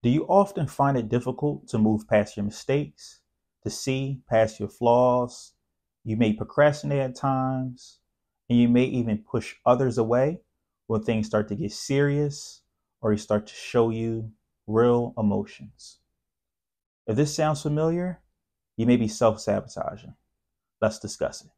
Do you often find it difficult to move past your mistakes, to see past your flaws? You may procrastinate at times, and you may even push others away when things start to get serious or you start to show you real emotions. If this sounds familiar, you may be self-sabotaging. Let's discuss it.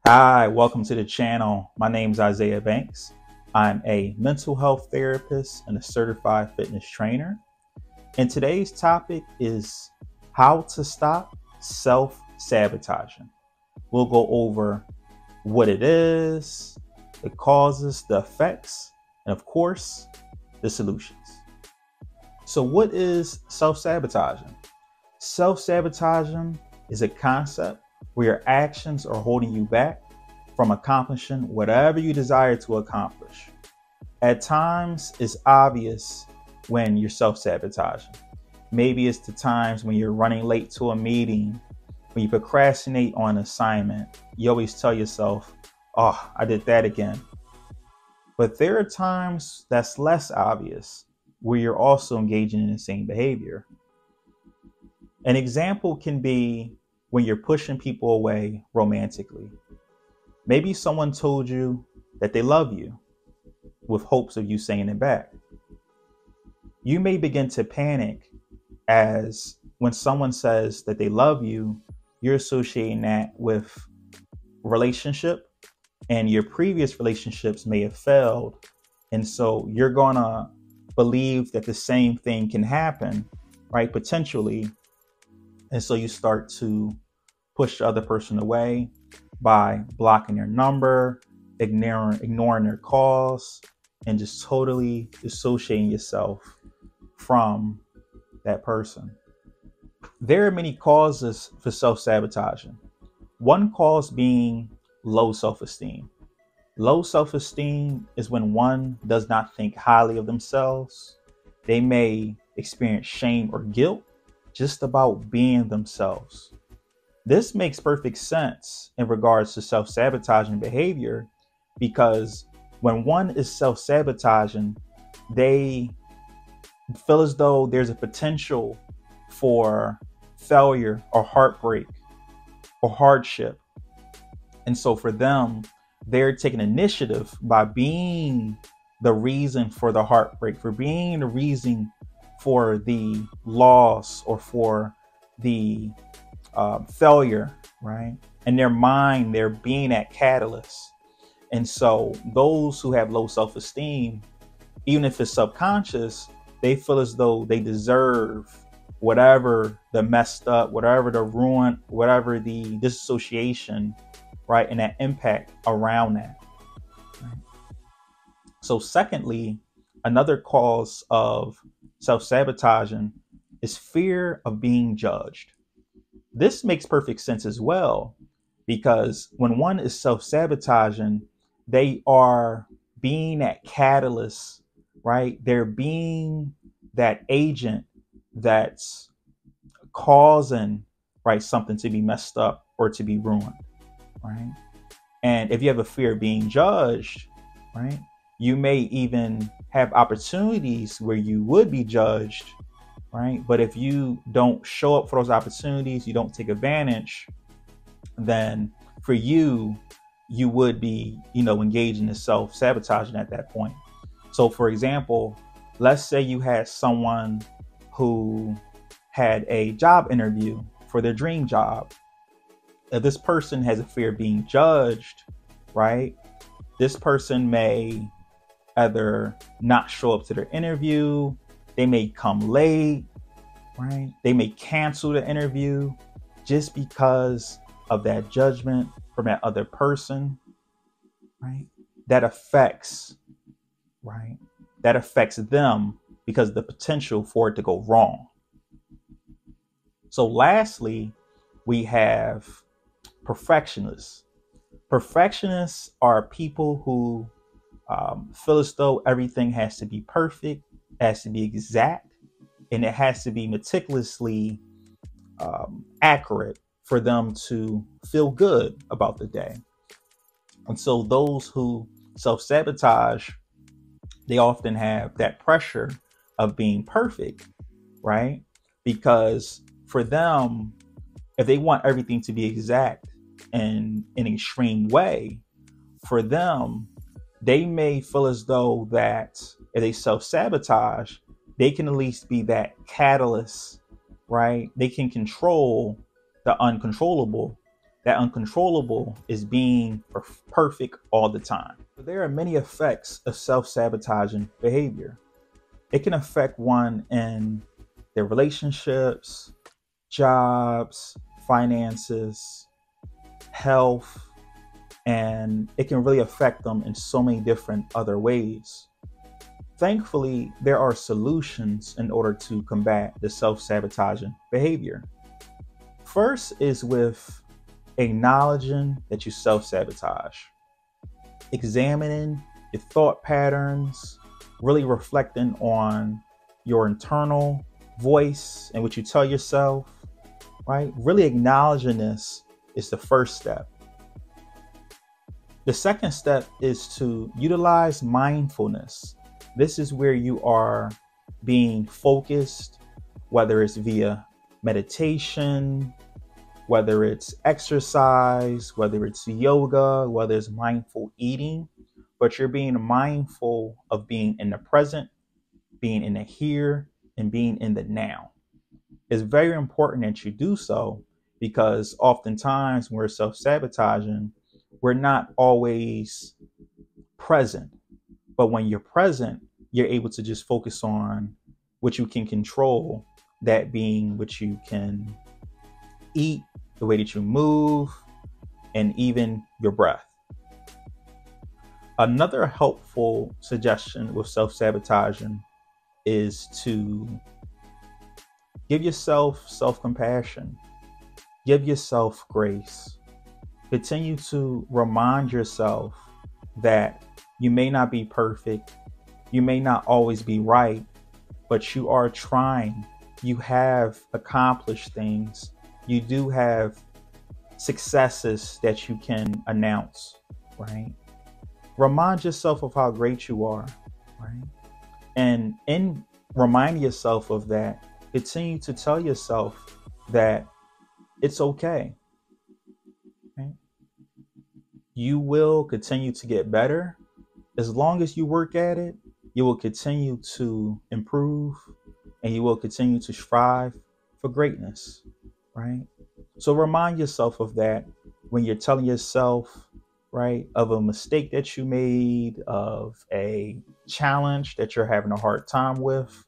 Hi, welcome to the channel. My name is Isaiah Banks. I'm a mental health therapist and a certified fitness trainer. And today's topic is how to stop self-sabotaging. We'll go over what it is, the causes, the effects, and of course, the solutions. So what is self-sabotaging? Self-sabotaging is a concept where your actions are holding you back from accomplishing whatever you desire to accomplish. At times, it's obvious when you're self-sabotaging. Maybe it's the times when you're running late to a meeting, when you procrastinate on an assignment. You always tell yourself, oh, I did that again. But there are times that's less obvious where you're also engaging in the same behavior. An example can be when you're pushing people away romantically. Maybe someone told you that they love you with hopes of you saying it back. You may begin to panic as when someone says that they love you, you're associating that with relationship, and your previous relationships may have failed. And so you're gonna believe that the same thing can happen, right? Potentially. And so you start to push the other person away by blocking their number, ignoring their calls, and just totally dissociating yourself from that person. There are many causes for self-sabotaging. One cause being low self-esteem. Low self-esteem is when one does not think highly of themselves. They may experience shame or guilt just about being themselves. This makes perfect sense in regards to self-sabotaging behavior, because when one is self-sabotaging, they feel as though there's a potential for failure or heartbreak or hardship. And so for them, they're taking initiative by being the reason for the heartbreak, for being the reason for the loss or for the failure, right? In their mind, they're being that catalyst. And so those who have low self-esteem, even if it's subconscious, they feel as though they deserve whatever the messed up, whatever the ruin, whatever the disassociation, right? And that impact around that. Right? So secondly, another cause of self-sabotaging is fear of being judged. This makes perfect sense as well, because when one is self-sabotaging, they are being that catalyst, right? They're being that agent that's causing, right, something to be messed up or to be ruined, right? And if you have a fear of being judged, right, you may even have opportunities where you would be judged, right? But if you don't show up for those opportunities, you don't take advantage, then for you, you would be, engaging in self-sabotaging at that point. So for example, let's say you had someone who had a job interview for their dream job. If this person has a fear of being judged, right? This person may either not show up to their interview, they may come late, right? They may cancel the interview just because of that judgment from that other person, right? That affects, right? That affects them because of the potential for it to go wrong. So lastly, we have perfectionists. Perfectionists are people who feel as though everything has to be perfect, has to be exact, and it has to be meticulously accurate for them to feel good about the day. And so those who self-sabotage, they often have that pressure of being perfect, right? Because for them, if they want everything to be exact and in an extreme way, for them, they may feel as though that if they self-sabotage, they can at least be that catalyst, right? They can control the uncontrollable. That uncontrollable is being perfect all the time. There are many effects of self-sabotaging behavior. It can affect one in their relationships, jobs, finances, health, and it can really affect them in so many different other ways. Thankfully, there are solutions in order to combat the self-sabotaging behavior. First is with acknowledging that you self-sabotage, examining your thought patterns, really reflecting on your internal voice and what you tell yourself, right? Really acknowledging this is the first step. The second step is to utilize mindfulness. This is where you are being focused, whether it's via meditation, whether it's exercise, whether it's yoga, whether it's mindful eating, but you're being mindful of being in the present, being in the here, and being in the now. It's very important that you do so because oftentimes when we're self-sabotaging, we're not always present. But when you're present, you're able to just focus on what you can control, that being what you can eat, the way that you move, and even your breath. Another helpful suggestion with self-sabotaging is to give yourself self-compassion, give yourself grace. Continue to remind yourself that you may not be perfect, you may not always be right, but you are trying. You have accomplished things. You do have successes that you can announce, right? Remind yourself of how great you are, right? And in reminding yourself of that, continue to tell yourself that it's okay. Right? You will continue to get better. As long as you work at it, you will continue to improve and you will continue to strive for greatness, right? So remind yourself of that when you're telling yourself, right, of a mistake that you made, of a challenge that you're having a hard time with.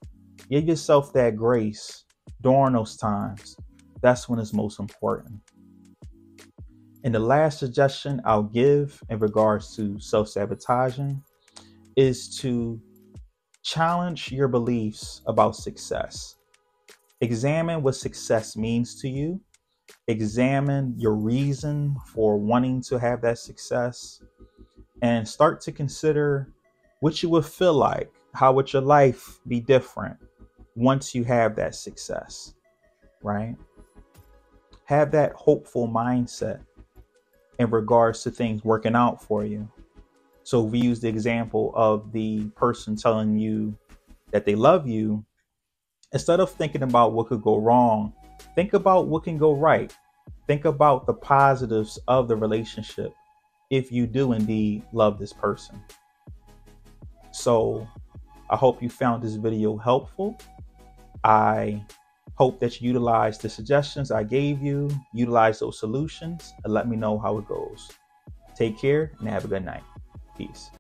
Give yourself that grace during those times. That's when it's most important. And the last suggestion I'll give in regards to self-sabotaging is to challenge your beliefs about success. Examine what success means to you. Examine your reason for wanting to have that success and start to consider what you would feel like. How would your life be different once you have that success, right? Have that hopeful mindset in regards to things working out for you. So we use the example of the person telling you that they love you. Instead of thinking about what could go wrong, think about what can go right. Think about the positives of the relationship if you do indeed love this person. So I hope you found this video helpful. I hope that you utilize the suggestions I gave you, utilize those solutions, and let me know how it goes. Take care and have a good night. Peace.